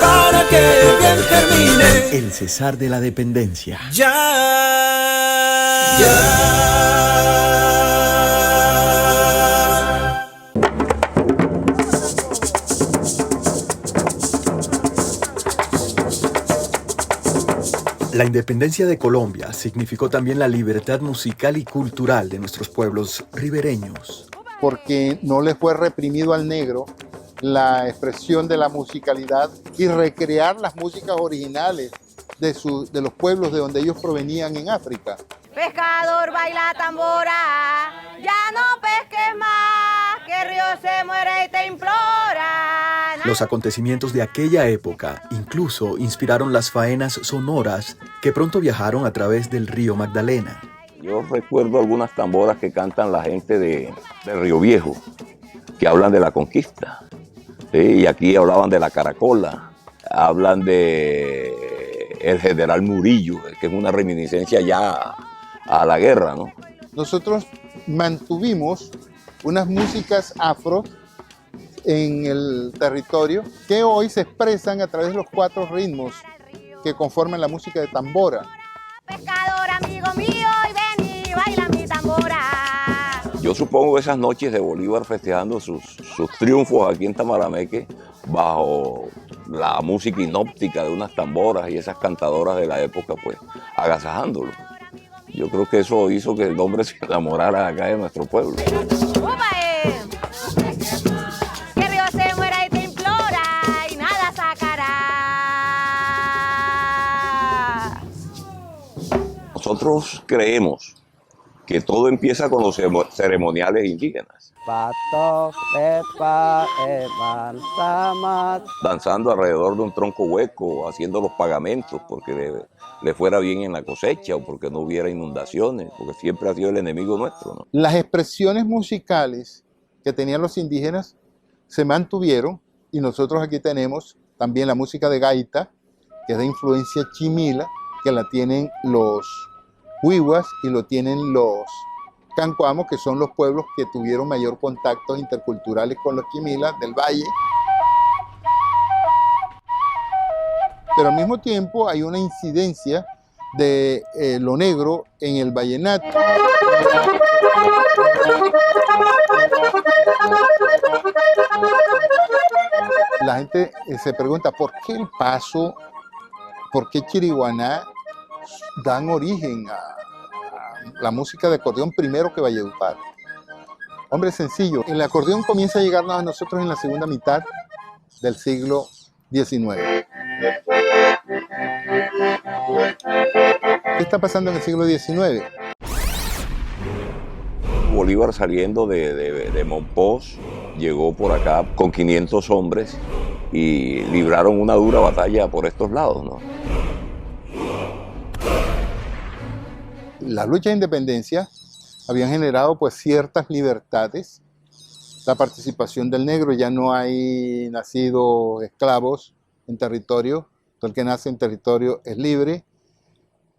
Para que bien termine El cesar de la dependencia. ya. La independencia de Colombia significó también la libertad musical y cultural de nuestros pueblos ribereños. Porque no le fue reprimido al negro la expresión de la musicalidad y recrear las músicas originales de los pueblos de donde ellos provenían en África. Pescador baila tambora, ya no pesques más, que el río se muere y te implora. Los acontecimientos de aquella época incluso inspiraron las faenas sonoras que pronto viajaron a través del río Magdalena. Yo recuerdo algunas tamboras que cantan la gente de Río Viejo, que hablan de la conquista. ¿Sí? Y aquí hablaban de la caracola, hablan de el general Murillo, que es una reminiscencia ya a la guerra, ¿no? Nosotros mantuvimos unas músicas afro en el territorio que hoy se expresan a través de los 4 ritmos que conforman la música de tambora. Pescador, amigo mío, y ven y baila mi tambora. Yo supongo que esas noches de Bolívar festejando sus triunfos aquí en Tamarameque, bajo la música inóptica de unas tamboras y esas cantadoras de la época, pues agasajándolo. Yo creo que eso hizo que el hombre se enamorara acá de nuestro pueblo. ¡Upa, que el río se muera y te implora y nada sacará! Nosotros creemos que todo empieza con los ceremoniales indígenas. Danzando alrededor de un tronco hueco, haciendo los pagamentos porque le fuera bien en la cosecha o porque no hubiera inundaciones, porque siempre ha sido el enemigo nuestro, ¿no? Las expresiones musicales que tenían los indígenas se mantuvieron y nosotros aquí tenemos también la música de gaita, que es de influencia chimila, que la tienen los huihuas y lo tienen los cancuamos, que son los pueblos que tuvieron mayor contactos interculturales con los chimilas del valle. Pero al mismo tiempo hay una incidencia de lo negro en el vallenato. La gente se pregunta, ¿por qué el paso, por qué Chiriguaná dan origen a la música de acordeón primero que Valledupar? Hombre, sencillo. El acordeón comienza a llegarnos a nosotros en la segunda mitad del siglo XIX. ¿Qué está pasando en el siglo XIX? Bolívar, saliendo de Monpós, llegó por acá con 500 hombres y libraron una dura batalla por estos lados, ¿no? La lucha de independencia habían generado pues ciertas libertades. La participación del negro, ya no hay nacidos esclavos en territorio, todo el que nace en territorio es libre.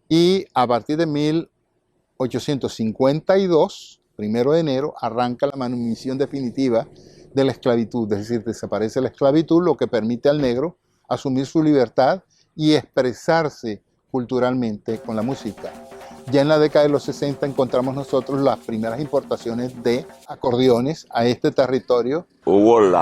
Y a partir de 1852, 1 de enero, arranca la manumisión definitiva de la esclavitud, es decir, desaparece la esclavitud, lo que permite al negro asumir su libertad y expresarse culturalmente con la música. Ya en la década de los 60 encontramos nosotros las primeras importaciones de acordeones a este territorio. Hubo el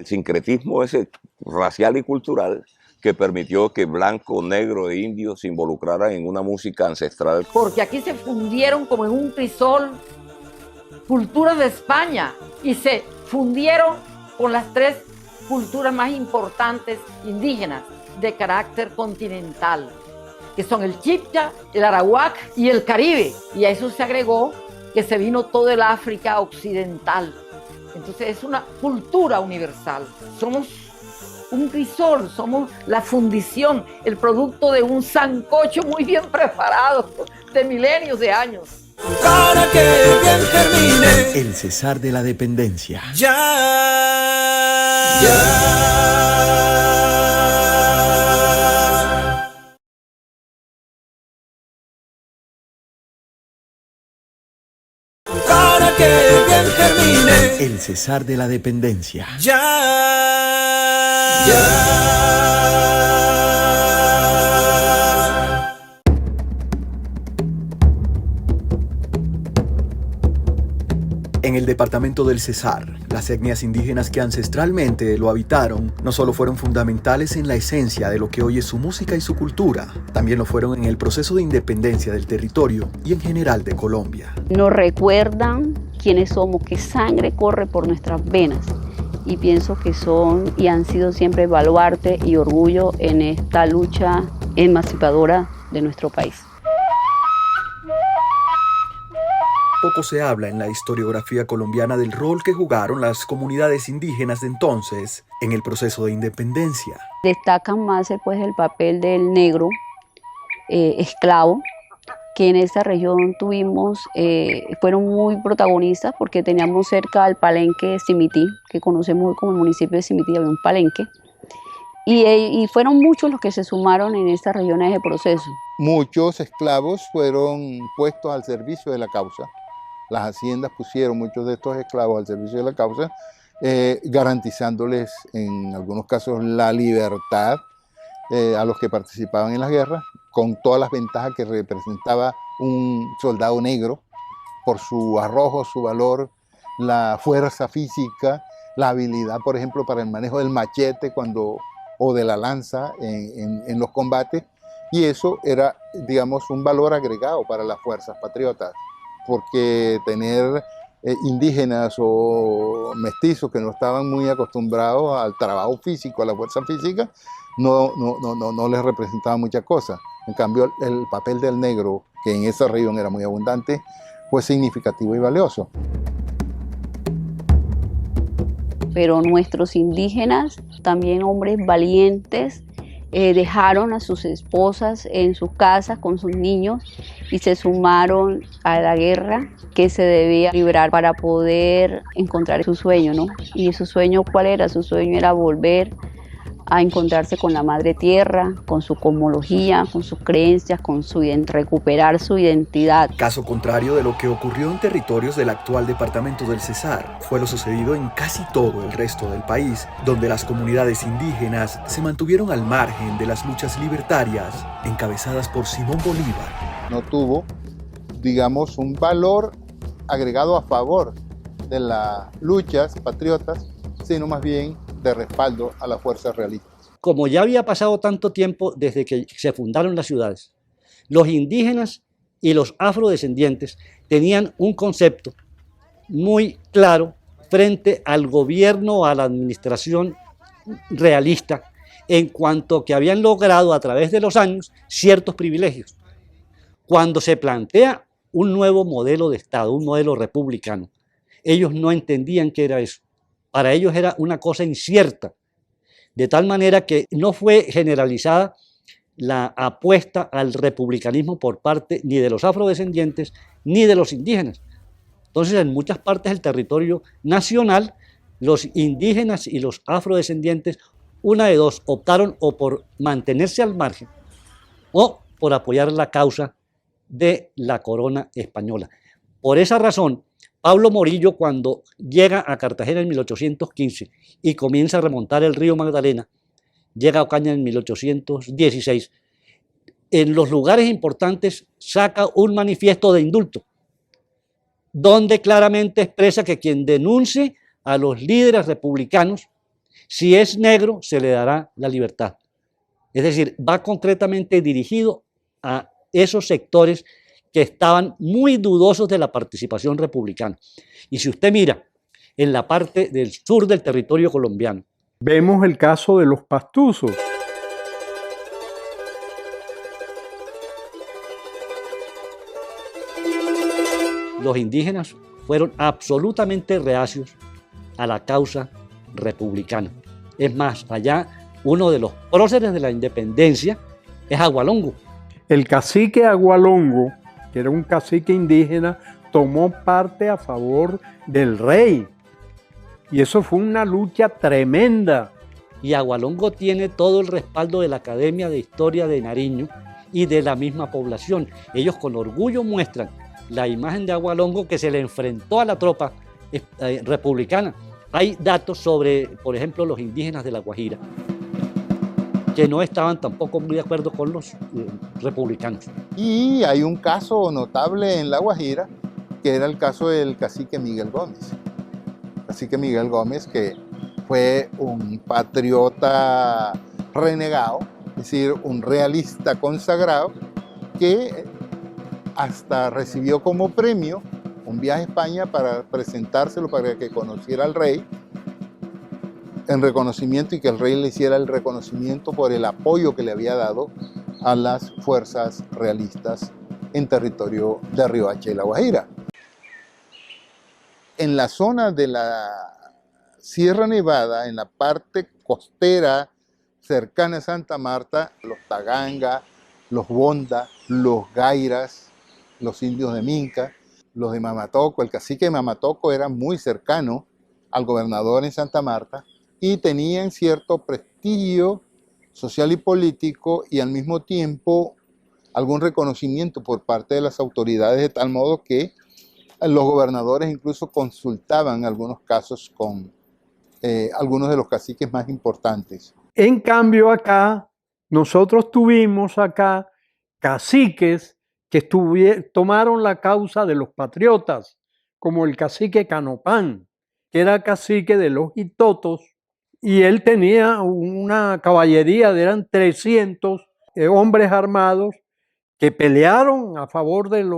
sincretismo ese racial y cultural que permitió que blanco, negro e indio se involucraran en una música ancestral. Porque aquí se fundieron como en un crisol culturas de España y se fundieron con las 3 culturas más importantes indígenas de carácter continental, que son el chipcha, el arawak y el caribe. Y a eso se agregó que se vino todo el África occidental. Entonces es una cultura universal. Somos un crisol, somos la fundición, el producto de un sancocho muy bien preparado de milenios de años. Para que bien termine El cesar de la dependencia. ya. Para que bien termine El Cesar de la Dependencia. En el departamento del Cesar, las etnias indígenas que ancestralmente lo habitaron no solo fueron fundamentales en la esencia de lo que hoy es su música y su cultura, también lo fueron en el proceso de independencia del territorio y en general de Colombia. Nos recuerdan quiénes somos, qué sangre corre por nuestras venas, y pienso que son y han sido siempre baluarte y orgullo en esta lucha emancipadora de nuestro país. Poco se habla en la historiografía colombiana del rol que jugaron las comunidades indígenas de entonces en el proceso de independencia. Destacan más pues, el papel del negro esclavo, que en esta región tuvimos, fueron muy protagonistas porque teníamos cerca al palenque de Simití, que conocemos hoy como el municipio de Simití, había un palenque, y fueron muchos los que se sumaron en esta región a ese proceso. Muchos esclavos fueron puestos al servicio de la causa. Las haciendas pusieron muchos de estos esclavos al servicio de la causa, garantizándoles en algunos casos la libertad a los que participaban en las guerras, con todas las ventajas que representaba un soldado negro por su arrojo, su valor, la fuerza física, la habilidad, por ejemplo, para el manejo del machete o de la lanza en los combates, y eso era, digamos, un valor agregado para las fuerzas patriotas, porque tener indígenas o mestizos que no estaban muy acostumbrados al trabajo físico, a la fuerza física, no les representaba mucha cosa. En cambio, el papel del negro, que en esa región era muy abundante, fue significativo y valioso. Pero nuestros indígenas, también hombres valientes, dejaron a sus esposas en sus casas con sus niños y se sumaron a la guerra que se debía librar para poder encontrar su sueño, ¿no? Y su sueño, ¿cuál era? Su sueño era volver a encontrarse con la madre tierra, con su cosmología, con sus creencias, recuperar su identidad. Caso contrario de lo que ocurrió en territorios del actual departamento del Cesar, fue lo sucedido en casi todo el resto del país, donde las comunidades indígenas se mantuvieron al margen de las luchas libertarias encabezadas por Simón Bolívar. No tuvo, digamos, un valor agregado a favor de las luchas patriotas, sino más bien de respaldo a las fuerzas realistas. Como ya había pasado tanto tiempo desde que se fundaron las ciudades, los indígenas y los afrodescendientes tenían un concepto muy claro frente al gobierno, a la administración realista, en cuanto que habían logrado a través de los años ciertos privilegios. Cuando se plantea un nuevo modelo de Estado, un modelo republicano, ellos no entendían qué era eso. Para ellos era una cosa incierta, de tal manera que no fue generalizada la apuesta al republicanismo por parte ni de los afrodescendientes ni de los indígenas. Entonces, en muchas partes del territorio nacional, los indígenas y los afrodescendientes, una de dos, optaron o por mantenerse al margen o por apoyar la causa de la corona española. Por esa razón, Pablo Morillo, cuando llega a Cartagena en 1815 y comienza a remontar el río Magdalena, llega a Ocaña en 1816, en los lugares importantes saca un manifiesto de indulto, donde claramente expresa que quien denuncie a los líderes republicanos, si es negro, se le dará la libertad. Es decir, va concretamente dirigido a esos sectores que estaban muy dudosos de la participación republicana. Y si usted mira en la parte del sur del territorio colombiano, vemos el caso de los pastusos. Los indígenas fueron absolutamente reacios a la causa republicana. Es más, allá uno de los próceres de la independencia es Agualongo. El cacique Agualongo, que era un cacique indígena, tomó parte a favor del rey. Y eso fue una lucha tremenda. Y Agualongo tiene todo el respaldo de la Academia de Historia de Nariño y de la misma población. Ellos con orgullo muestran la imagen de Agualongo que se le enfrentó a la tropa republicana. Hay datos sobre, por ejemplo, los indígenas de La Guajira, que no estaban tampoco muy de acuerdo con los republicanos. Y hay un caso notable en La Guajira, que era el caso del cacique Miguel Gómez. Cacique Miguel Gómez, que fue un patriota renegado, es decir, un realista consagrado, que hasta recibió como premio un viaje a España para presentárselo, para que conociera al rey, en reconocimiento, y que el rey le hiciera el reconocimiento por el apoyo que le había dado a las fuerzas realistas en territorio de Riohacha y La Guajira. En la zona de la Sierra Nevada, en la parte costera cercana a Santa Marta, los Taganga, los Bonda, los Gairas, los indios de Minca, los de Mamatoco. El cacique de Mamatoco era muy cercano al gobernador en Santa Marta y tenían cierto prestigio social y político, y al mismo tiempo algún reconocimiento por parte de las autoridades, de tal modo que los gobernadores incluso consultaban algunos casos con algunos de los caciques más importantes. En cambio acá, nosotros tuvimos acá caciques que tomaron la causa de los patriotas, como el cacique Canopán, que era cacique de los Itotos, y él tenía una caballería, eran 300 hombres armados que pelearon a favor del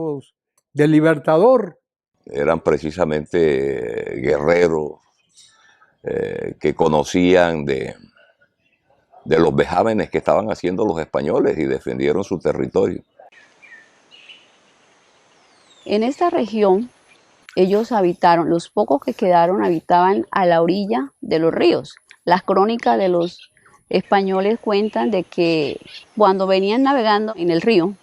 Libertador. Eran precisamente guerreros que conocían de los vejámenes que estaban haciendo los españoles y defendieron su territorio. En esta región, ellos habitaron, los pocos que quedaron habitaban a la orilla de los ríos. Las crónicas de los españoles cuentan de que cuando venían navegando en el río,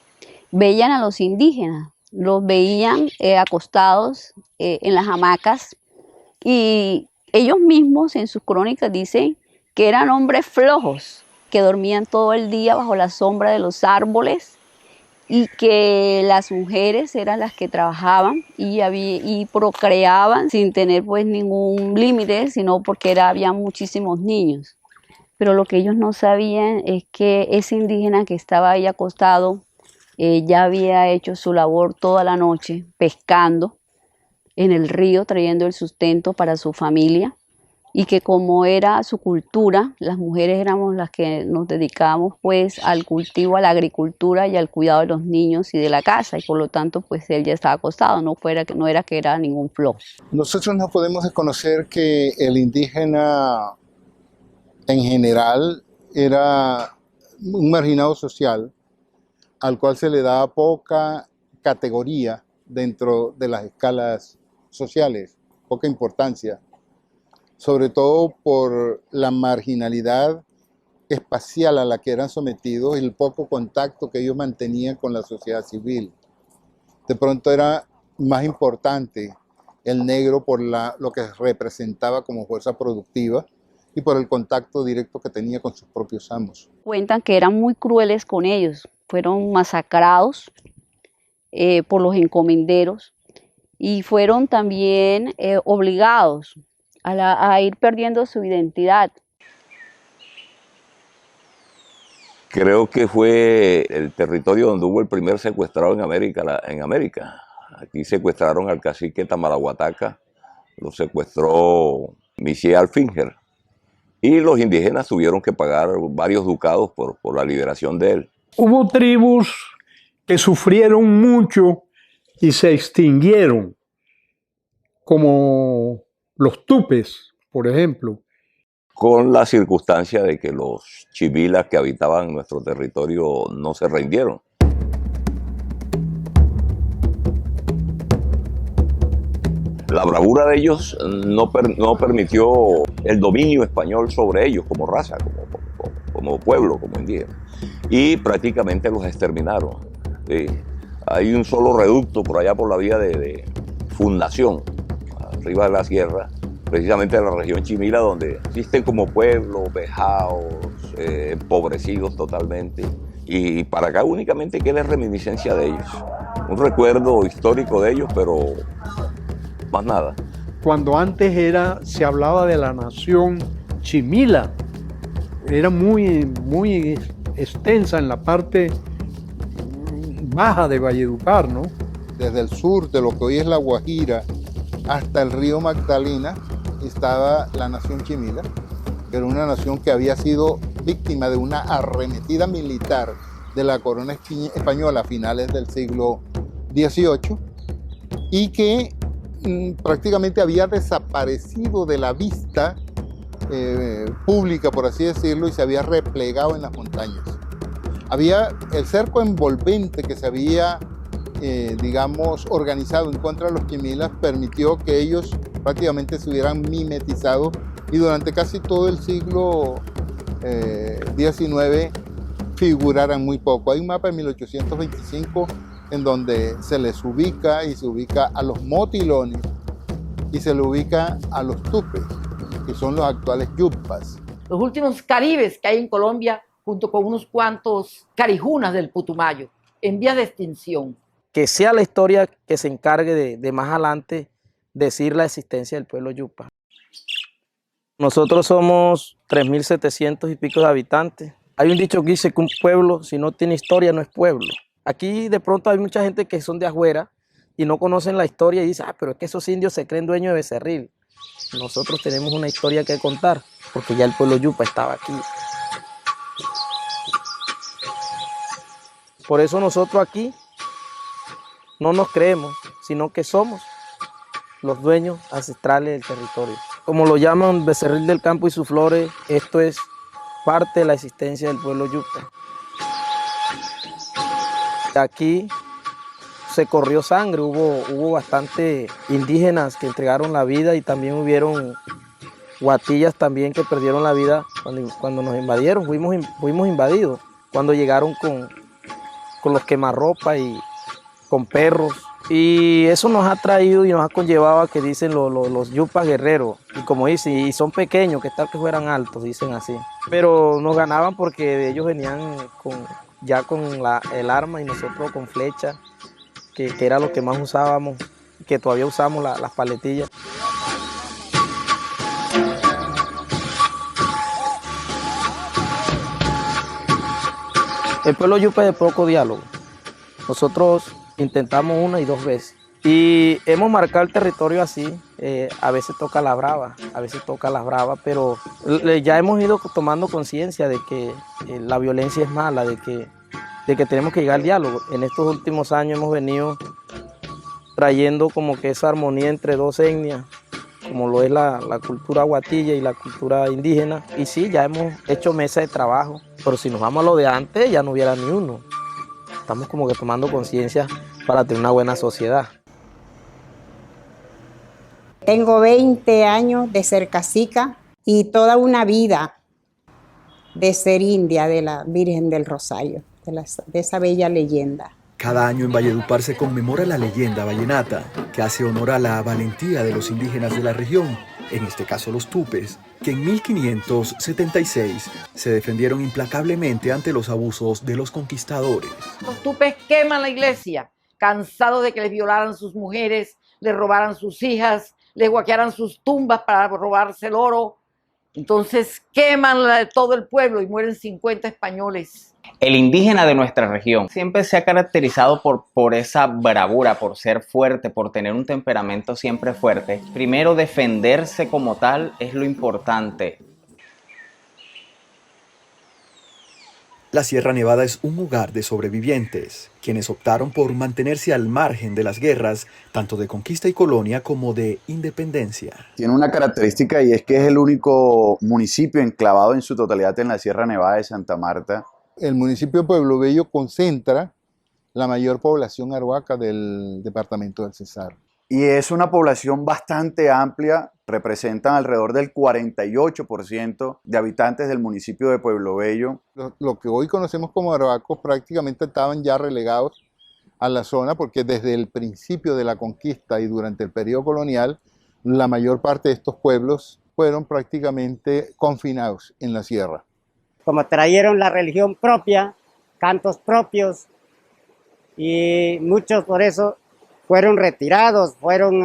veían a los indígenas, los veían acostados en las hamacas, y ellos mismos en sus crónicas dicen que eran hombres flojos, que dormían todo el día bajo la sombra de los árboles, y que las mujeres eran las que trabajaban y procreaban sin tener pues ningún límite, sino porque había muchísimos niños. Pero lo que ellos no sabían es que ese indígena que estaba ahí acostado ya había hecho su labor toda la noche pescando en el río, trayendo el sustento para su familia, y que como era su cultura, las mujeres éramos las que nos dedicábamos pues al cultivo, a la agricultura y al cuidado de los niños y de la casa, y por lo tanto pues él ya estaba acostado, no era que era ningún flojo. Nosotros no podemos desconocer que el indígena en general era un marginado social al cual se le daba poca categoría dentro de las escalas sociales, poca importancia, sobre todo por la marginalidad espacial a la que eran sometidos y el poco contacto que ellos mantenían con la sociedad civil. De pronto era más importante el negro por lo que representaba como fuerza productiva y por el contacto directo que tenía con sus propios amos. Cuentan que eran muy crueles con ellos, fueron masacrados por los encomenderos y fueron también obligados a ir perdiendo su identidad. Creo que fue el territorio donde hubo el primer secuestrado en América. Aquí secuestraron al cacique Tamarahuataca, lo secuestró Michel Alfinger, y los indígenas tuvieron que pagar varios ducados por la liberación de él. Hubo tribus que sufrieron mucho y se extinguieron, como los tupes, por ejemplo. Con la circunstancia de que los chivilas que habitaban nuestro territorio no se rindieron. La bravura de ellos no permitió el dominio español sobre ellos como raza, como pueblo, como indígena. Y prácticamente los exterminaron. ¿Sí? Hay un solo reducto por allá por la vía de Fundación, arriba de la sierra, precisamente en la región Chimila, donde existen como pueblos vejados, empobrecidos totalmente. Y para acá únicamente queda reminiscencia de ellos. Un recuerdo histórico de ellos, pero más nada. cuando antes se hablaba de la nación chimila. Era muy extensa en la parte baja de Valledupar, ¿no? Desde el sur de lo que hoy es La Guajira hasta el río Magdalena estaba la nación chimila, que era una nación que había sido víctima de una arremetida militar de la corona española a finales del siglo XVIII y que prácticamente había desaparecido de la vista pública, por así decirlo, y se había replegado en las montañas. Había el cerco envolvente que se había, digamos, organizado en contra de los chimilas, permitió que ellos prácticamente se hubieran mimetizado y durante casi todo el siglo XIX figuraran muy poco. Hay un mapa de 1825 en donde se les ubica y se ubica a los motilones y se le ubica a los tupes, que son los actuales yupas. Los últimos caribes que hay en Colombia, junto con unos cuantos carijunas del Putumayo, en vías de extinción. Que sea la historia que se encargue de más adelante decir la existencia del pueblo yupa. Nosotros somos 3.700 y pico de habitantes. Hay un dicho que dice que un pueblo, si no tiene historia, no es pueblo. Aquí de pronto hay mucha gente que son de afuera y no conocen la historia y dicen, pero es que esos indios se creen dueños de Becerril. Nosotros tenemos una historia que contar, porque ya el pueblo yupa estaba aquí. Por eso nosotros aquí no nos creemos, sino que somos los dueños ancestrales del territorio. Como lo llaman Becerril del Campo y sus flores, esto es parte de la existencia del pueblo yupa. Aquí se corrió sangre, hubo bastante indígenas que entregaron la vida y también hubieron guatillas también que perdieron la vida cuando nos invadieron, fuimos invadidos, cuando llegaron con los quemarropa y con perros. Y eso nos ha traído y nos ha conllevado a que dicen los yupas guerreros, y como dicen, y son pequeños, que tal que fueran altos, dicen así. Pero nos ganaban porque ellos venían ya con el arma y nosotros con flecha, que era lo que más usábamos, que todavía usamos las paletillas. El pueblo yupa es de poco diálogo. Nosotros intentamos una y dos veces. Y hemos marcado el territorio así. A veces toca la brava, pero ya hemos ido tomando conciencia de que la violencia es mala, de que tenemos que llegar al diálogo. En estos últimos años hemos venido trayendo como que esa armonía entre dos etnias, como lo es la cultura guatilla y la cultura indígena. Y sí, ya hemos hecho mesa de trabajo, pero si nos vamos a lo de antes, ya no hubiera ni uno. Estamos como que tomando conciencia para tener una buena sociedad. Tengo 20 años de ser cacica y toda una vida de ser india de la Virgen del Rosario, de esa bella leyenda. Cada año en Valledupar se conmemora la leyenda vallenata, que hace honor a la valentía de los indígenas de la región, en este caso los tupes, que en 1576 se defendieron implacablemente ante los abusos de los conquistadores. Los tupes queman la iglesia, cansados de que les violaran sus mujeres, les robaran sus hijas, les guaquearan sus tumbas para robarse el oro. Entonces queman todo el pueblo y mueren 50 españoles. El indígena de nuestra región siempre se ha caracterizado por esa bravura, por ser fuerte, por tener un temperamento siempre fuerte. Primero, defenderse como tal es lo importante. La Sierra Nevada es un hogar de sobrevivientes, quienes optaron por mantenerse al margen de las guerras, tanto de conquista y colonia como de independencia. Tiene una característica y es que es el único municipio enclavado en su totalidad en la Sierra Nevada de Santa Marta. El municipio de Pueblo Bello concentra la mayor población arhuaca del departamento del Cesar. Y es una población bastante amplia, representan alrededor del 48% de habitantes del municipio de Pueblo Bello. Lo que hoy conocemos como arhuacos prácticamente estaban ya relegados a la zona porque desde el principio de la conquista y durante el periodo colonial, la mayor parte de estos pueblos fueron prácticamente confinados en la sierra. Como trajeron la religión propia, cantos propios, y muchos por eso fueron retirados, fueron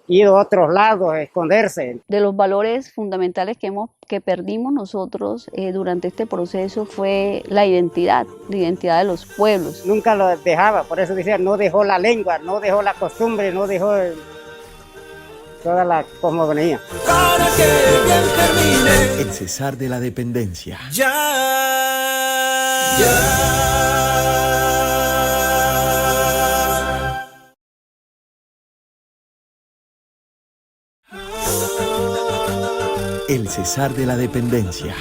ido a otros lados, a esconderse. De los valores fundamentales que perdimos nosotros durante este proceso fue la identidad de los pueblos. Nunca lo dejaba, por eso decía, no dejó la lengua, no dejó la costumbre, no dejó toda la cosmogonía. Para que bien termine. El cesar de la dependencia. El cesar de la dependencia.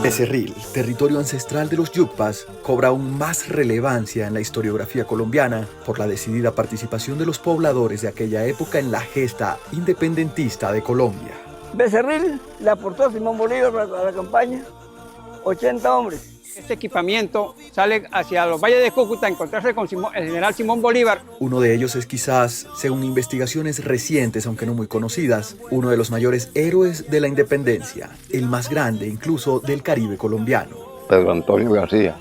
Becerril, territorio ancestral de los Yucpas, cobra aún más relevancia en la historiografía colombiana por la decidida participación de los pobladores de aquella época en la gesta independentista de Colombia. Becerril le aportó a Simón Bolívar a la campaña 80 hombres. Este equipamiento sale hacia los valles de Cúcuta a encontrarse con el general Simón Bolívar. Uno de ellos es quizás, según investigaciones recientes, aunque no muy conocidas, uno de los mayores héroes de la independencia, el más grande incluso del Caribe colombiano. Pedro Antonio García,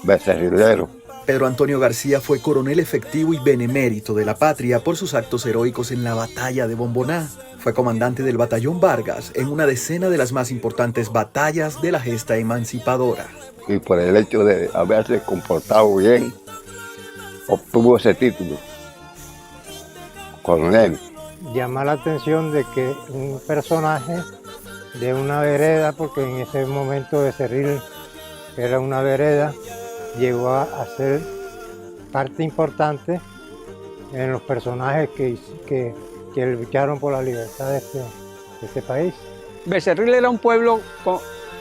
becerrilero. Pedro Antonio García fue coronel efectivo y benemérito de la patria por sus actos heroicos en la batalla de Bomboná. Fue comandante del batallón Vargas en una decena de las más importantes batallas de la gesta emancipadora. Y por el hecho de haberse comportado bien, obtuvo ese título, coronel. Llama la atención de que un personaje de una vereda, porque en ese momento Becerril era una vereda, llegó a ser parte importante en los personajes que lucharon por la libertad de este país. Becerril era un pueblo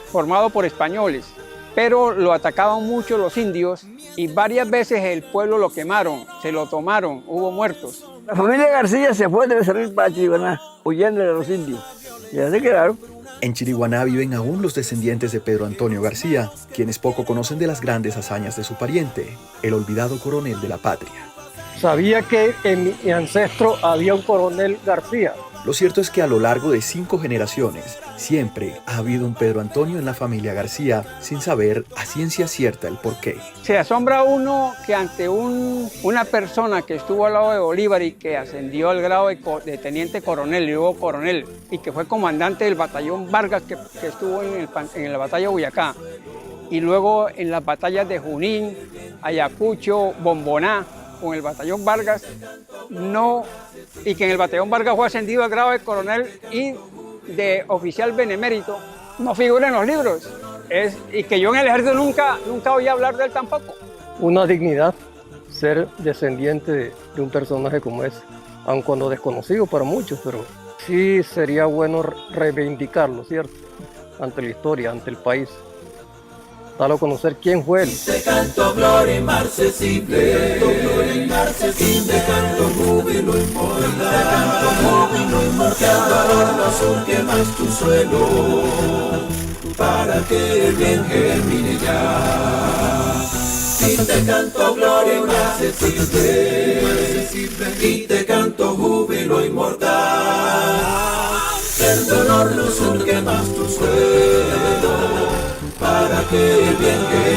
formado por españoles, pero lo atacaban mucho los indios y varias veces el pueblo lo quemaron, se lo tomaron, hubo muertos. La familia García se fue de Becerril para Chiriguaná, huyendo de los indios, y así quedaron. En Chiriguaná viven aún los descendientes de Pedro Antonio García, quienes poco conocen de las grandes hazañas de su pariente, el olvidado coronel de la patria. Sabía que en mi ancestro había un coronel García. Lo cierto es que a lo largo de 5 generaciones siempre ha habido un Pedro Antonio en la familia García sin saber a ciencia cierta el porqué. Se asombra uno que ante una persona que estuvo al lado de Bolívar y que ascendió al grado de teniente coronel y luego coronel y que fue comandante del batallón Vargas que estuvo en la batalla de Boyacá y luego en las batallas de Junín, Ayacucho, Bomboná con el batallón Vargas, y que en el batallón Vargas fue ascendido al grado de coronel y de oficial benemérito, no figura en los libros. Y que yo en el ejército nunca oí hablar de él tampoco. Una dignidad ser descendiente de un personaje como ese, aun cuando desconocido para muchos, pero sí sería bueno reivindicarlo, ¿cierto? Ante la historia, ante el país. Dalo a conocer quién fue él. Te canto gloria inmarcesible, te canto gloria inmarcesible, te canto júbilo inmortal, te canto júbilo inmortal, valor no surge más tu suelo, para que el bien germine ya. Y te canto gloria inmarcesible, y te canto júbilo inmortal, el dolor no surge más tu suelo, para que el bien que